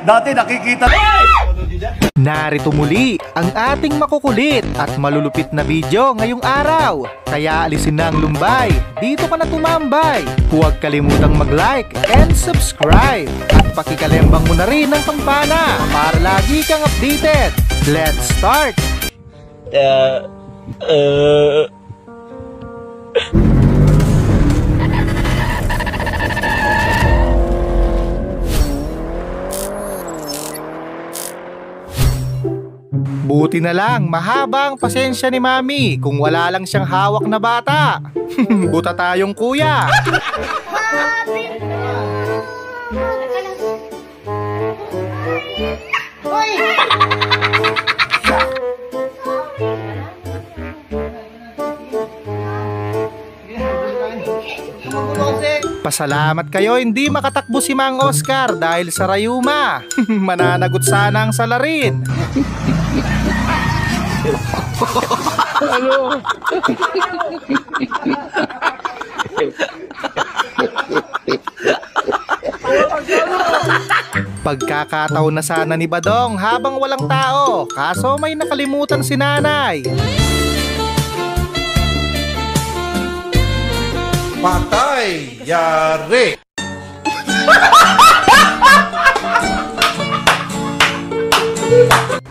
Dati nakikita. Narito muli ang ating makukulit at malulupit na video ngayong araw. Kaya alisin na ang lumbay, dito ka na tumambay. Huwag kalimutang mag-like and subscribe. At pakikalembang mo na rin ang kampana para lagi kang updated. Let's start! Buti na lang, mahaba ang pasensya ni Mami kung wala lang siyang hawak na bata. Buta tayong kuya. Pasalamat kayo hindi makatakbo si Mang Oscar dahil sa rayuma. Mananagot sana ang salarin. Ano? Pagkakataon na sana ni Badong habang walang tao, kaso may nakalimutan si nanay. Patay! Yari!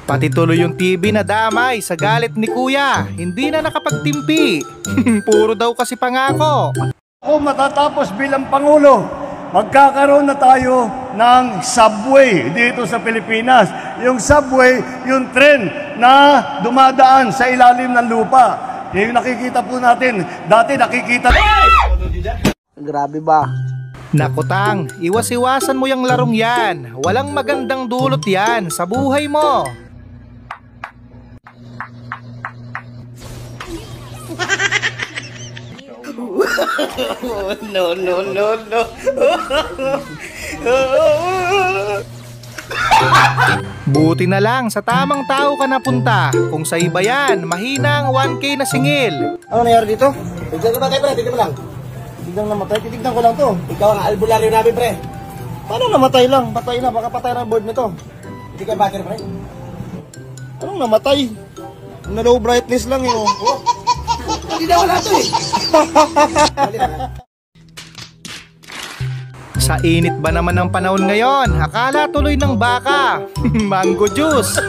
Pati tuloy yung TV na damay sa galit ni kuya. Hindi na nakapagtimpi. Puro daw kasi pangako. Kung matatapos bilang Pangulo, magkakaroon na tayo ng subway dito sa Pilipinas. Yung subway, yung tren na dumadaan sa ilalim ng lupa. Yung nakikita po natin, dati nakikita. Grabe ba? Nakutang, iwas-iwasan mo yung larong yan. Walang magandang dulot yan sa buhay mo. No. Buti na lang sa tamang tao ka napunta. Kung sa iba yan, mahina ang 1K na singil. Ano nangyari dito? Tignan ka ba kayo, pre? Tignan mo lang. Tignan namatay? Titignan ko lang to. Ikaw ang albularyo namin, pre. Paano namatay lang? Patay na. Baka patay na ang board nito. Hindi ka battery, pre? Anong namatay? Na-low brightness lang yun. Hindi na wala to eh. Sa init ba naman ng panahon ngayon? Akala tuloy ng baka. Mango juice.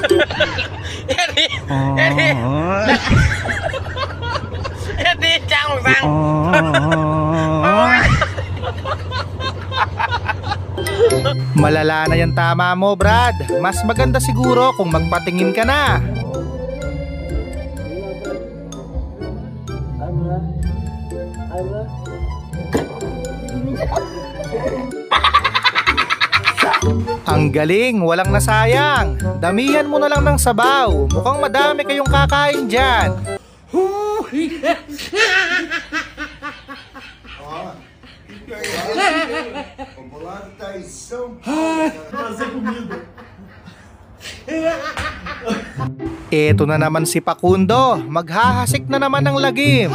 Malala na yan, tama mo, Brad. Mas maganda siguro kung magpatingin ka na. Ang galing, walang nasayang. Damihan mo na lang ng sabaw. Mukhang madami kayong kakain dyan. Eto na naman si Pakundo. Maghahasik na naman ng lagim.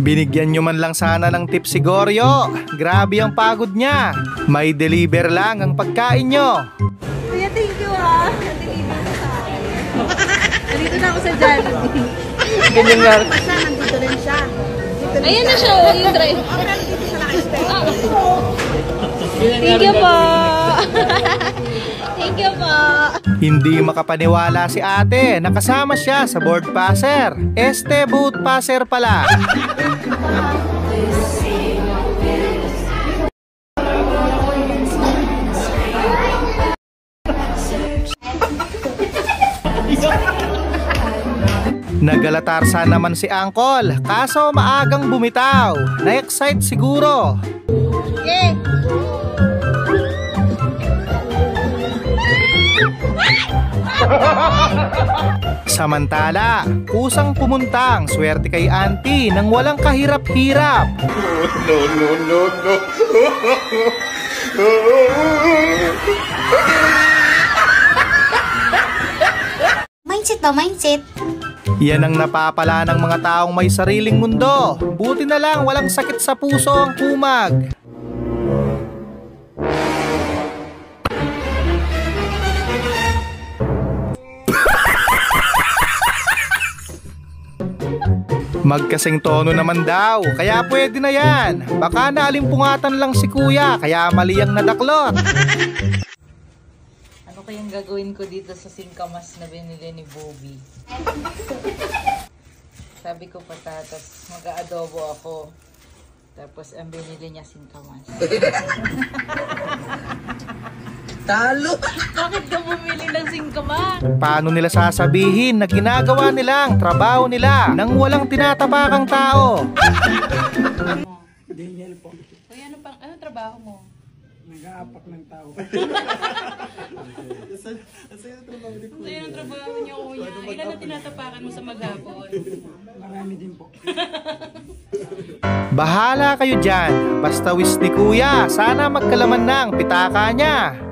Binigyan nyo man lang sana ng tip si Goryo. Grabe ang pagod niya. May deliver lang ang pagkain nyo. Kuya, thank you ah. Na-deliver mo sa akin. Nandito na ako sa Jollibee. Ganyan nga. Nandito rin siya. Ayan na siya, yung drive. Dito siya naka-stay. Thank you po. Thank you po. Hindi makapaniwala si ate. Nakasama siya sa board passer. Este boat passer pala. Nagalatarsa naman si Angkol, kaso maagang bumitaw. Na-excite siguro. Yeah. Samantala, kusang pumuntang swerte kay auntie nang walang kahirap-hirap. No. ba, mindset? Yan ang napapala ng mga taong may sariling mundo. Buti na lang walang sakit sa puso ang kumag. Magkasing tono naman daw, kaya pwede na yan. Baka naalimpungatan lang si kuya, kaya mali ang nadaklot. Ano kayang gagawin ko dito sa singkamas na binili ni Bobby? Sabi ko patatas, mag-aadobo ako. Tapos ang binili niya singkamas. Talo! Bakit ka bumili ng singkamas? Paano nila sasabihin na ginagawa nila ang trabaho nila nang walang tinatapakang tao? Daniel po. Uy, ano trabaho mo? Nag-aapak ng tao. Sa'yo ang trabaho niyo, kuya. Ilan na tinatapakan mo sa maghapon? Marami din po. Bahala kayo dyan. Basta wish ni kuya, sana magkalaman na ang pitaka niya.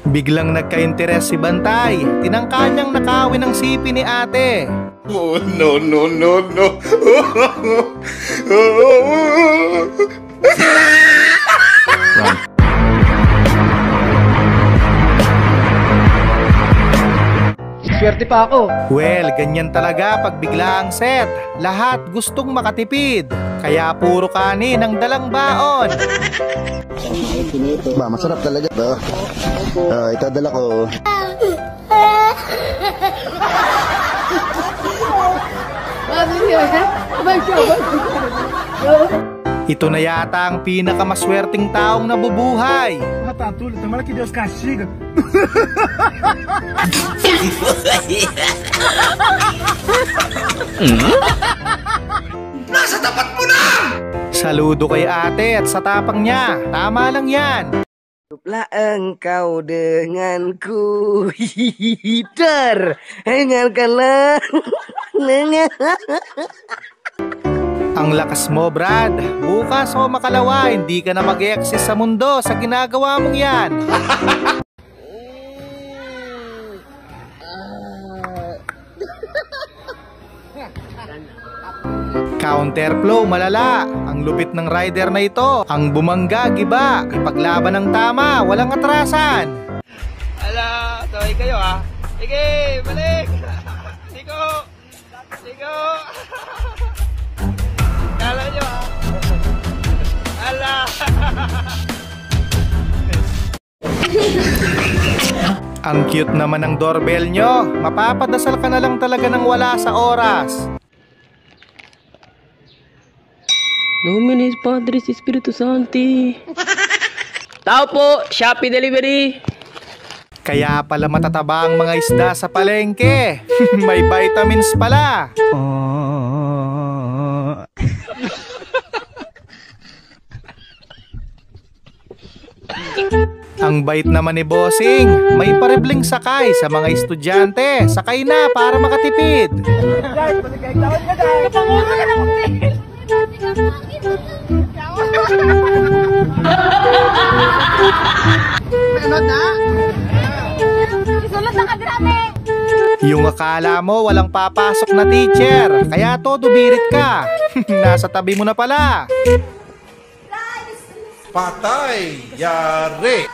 Biglang nagka-interes si Bantay. Tinangka niyang nakawin ang sipi ni ate. Oh, no, no, no, no. Swerte pa ako. Well, ganyan talaga pag bigla ang set. Lahat gustong makatipid. Kaya puro kanin ang dalang baon. Ba, masarap talaga to. Ito dala ko. Ito na yata ang pinakamaswerteng taong nabubuhay. Ratatouille, tomara que Deus castiga. Nasa tapat mo na! Saludo kay ate at sa tapang niya. Tama lang yan. Hiduplah engkau denganku, hider, dengarkanlah. Ang lakas mo, Brad. Bukas o makalawa, hindi ka na mag-e-exist sa mundo sa ginagawa mong yan. Counterflow, malala. Ang lupit ng rider na ito. Ang bumangga, giba. Ipaglaban ng tama, walang atrasan. Ala, sabay kayo ah. Sige, balik. Sigo. Sigo. Kala nyo ah. Ala. Ang cute naman ng doorbell nyo. Mapapadasal ka na lang talaga ng wala sa oras. Nominis Padres Espiritu Santi. Tao po, Shopee Delivery. Kaya pala matataba ang mga isda sa palengke. May vitamins pala. Ang bait naman ni Bossing. May paribling sakay sa mga estudyante. Sakay na para makatipid. Yung akala mo walang papasok na teacher, kaya todo birit ka. Nasa tabi mo na pala. Patay! Yari!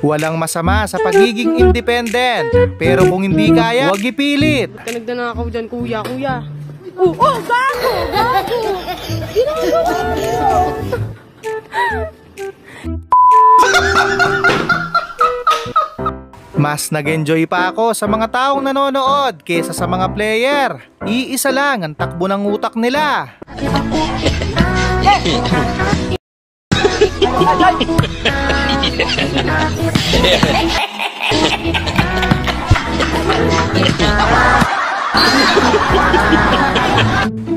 Walang masama sa pagiging independent. Pero kung hindi kaya, huwag ipilit. Ba't ka nagdanakaw dyan, kuya, kuya? Oh, gago! Gago! Ginagawa niyo! Mas nag-enjoy pa ako sa mga taong nanonood kesa sa mga player. Iisa lang ang takbo ng utak nila.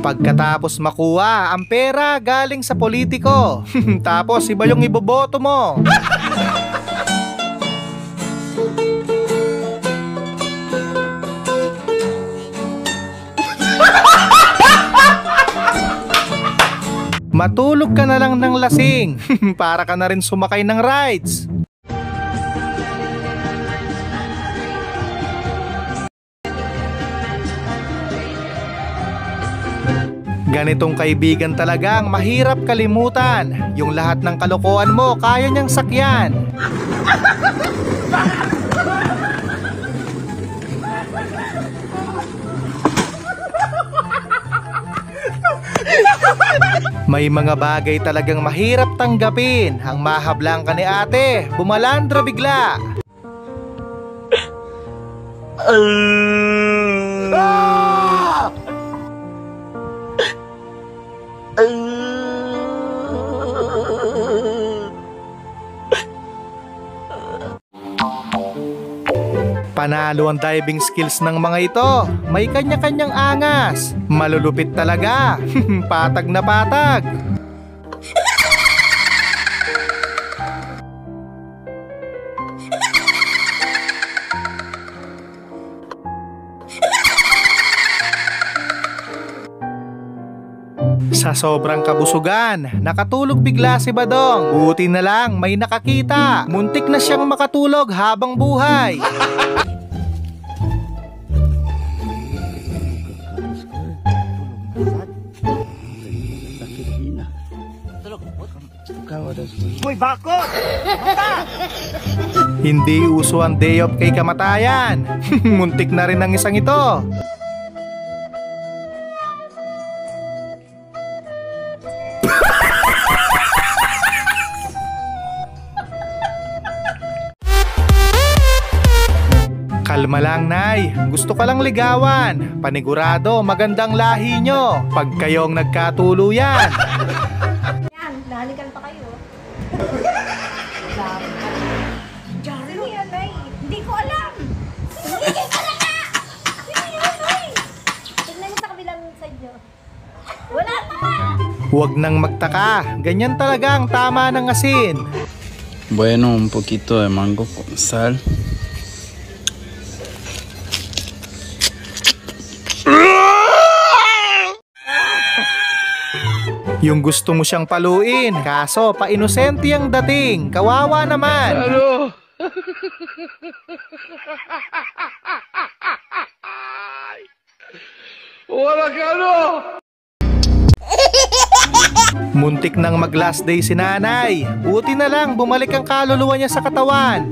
Pagkatapos makuha ang pera galing sa politiko, tapos iba yung iboboto mo. Matulog ka na lang ng lasing para ka na rin sumakay ng rides. Ganitong kaibigan talagang mahirap kalimutan. Yung lahat ng kalokohan mo kaya niyang sakyan. May mga bagay talagang mahirap tanggapin. Ang mahablang ka ni ate, bumalandra bigla. Panalo ang diving skills ng mga ito. May kanya-kanyang angas. Malulupit talaga. Patag na patag. Sa sobrang kabusugan, nakatulog bigla si Badong. Buti na lang may nakakita. Muntik na siyang makatulog habang buhay. Uy, bakot! Hindi uso ang day off kay kamatayan. Muntik na rin ang isang ito. Kalma lang, Nay. Gusto ka lang ligawan. Panigurado, magandang lahi nyo pag kayong nagkatuluyan. Yan, nahalikan pa kayo. Sino yan, Nay? Hindi ko alam. Hindi ko alam nga! Sino yan, Nay? Tignan mo sa kabilang side nyo. Wala pa! Huwag nang magtaka. Ganyan talaga ang tama ng asin. Bueno, un poquito de mango con sal. Yung gusto mo siyang paluin, kaso pa-inosente ang dating. Kawawa naman. Ano? Wala ka ano? Muntik nang mag-last day si nanay. Buti na lang bumalik ang kaluluwa niya sa katawan.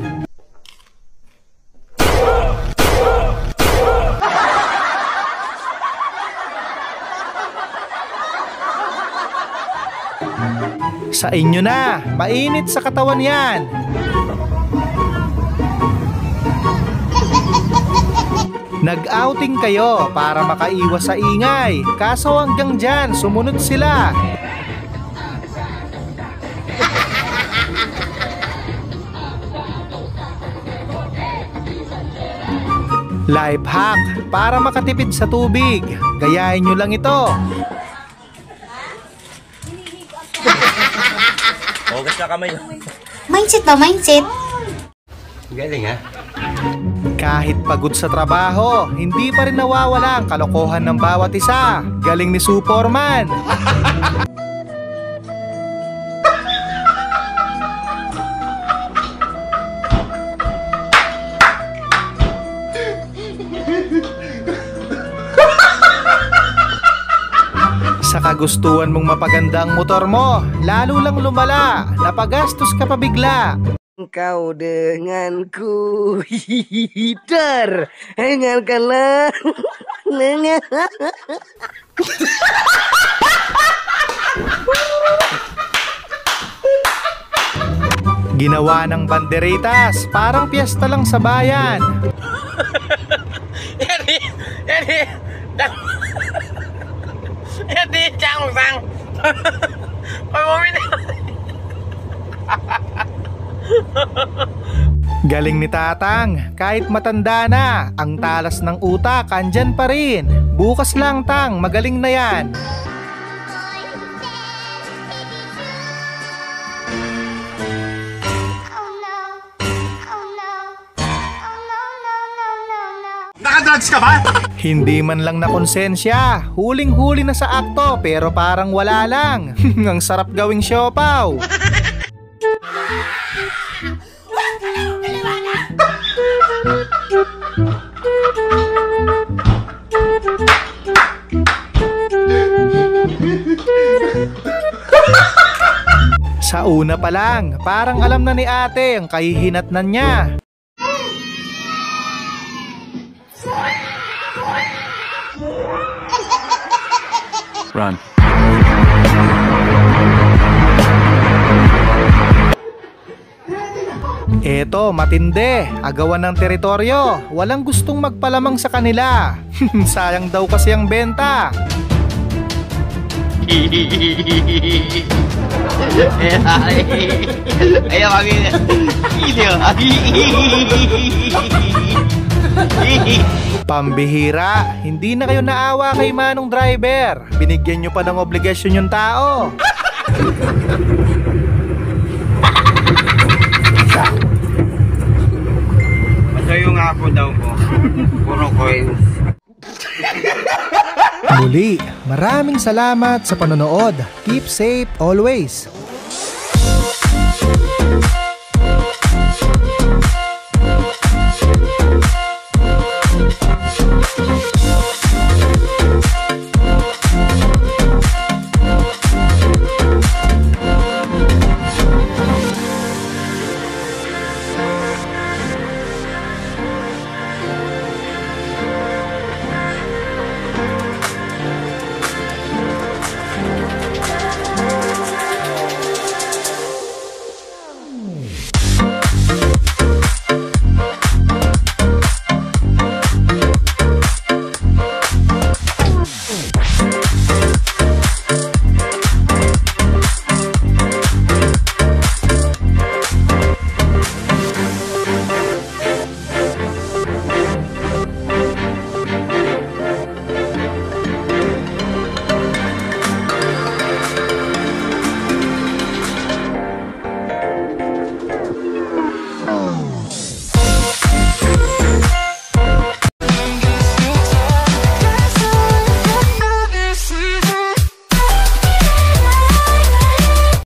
Sa inyo na, mainit sa katawan yan. Nag-outing kayo para makaiwas sa ingay. Kaso hanggang dyan, sumunod sila. Life hack para makatipid sa tubig. Gayahin nyo lang ito. Hugas na kamay. Mindset ba? Mindset? Galing ha? Kahit pagod sa trabaho, hindi pa rin nawawala ang kalokohan ng bawat isa. Galing ni Superman. Sa kagustuhan mong mapaganda ang motor mo, lalo lang lumala, napagastos ka pa bigla. Kau denganku, hihitar, dengarkanlah. Ginawa ng banderitas, parang piyesta lang sa bayan. Hindi, Chang Sang. Galing ni Tatang, kahit matanda na, ang talas ng utak andyan pa rin. Bukas lang, Tang. Magaling na yan. Nakadrugs ka ba? Hindi man lang na konsensya. Huling-huli na sa akto pero parang wala lang. Ang sarap gawing siopaw. Sa una pa lang, parang alam na ni ate ang kahihinatnan niya. Run. Eto, matindi. Agawan ng teritoryo. Walang gustong magpalamang sa kanila. Sayang daw kasi ang benta. Pambihira, hindi na kayo naawa kay Manong driver. Binigyan nyo pa ng obligasyon yung tao. Masayo nga ako daw po. Puro coins. Muli, maraming salamat sa panonood. Keep safe always.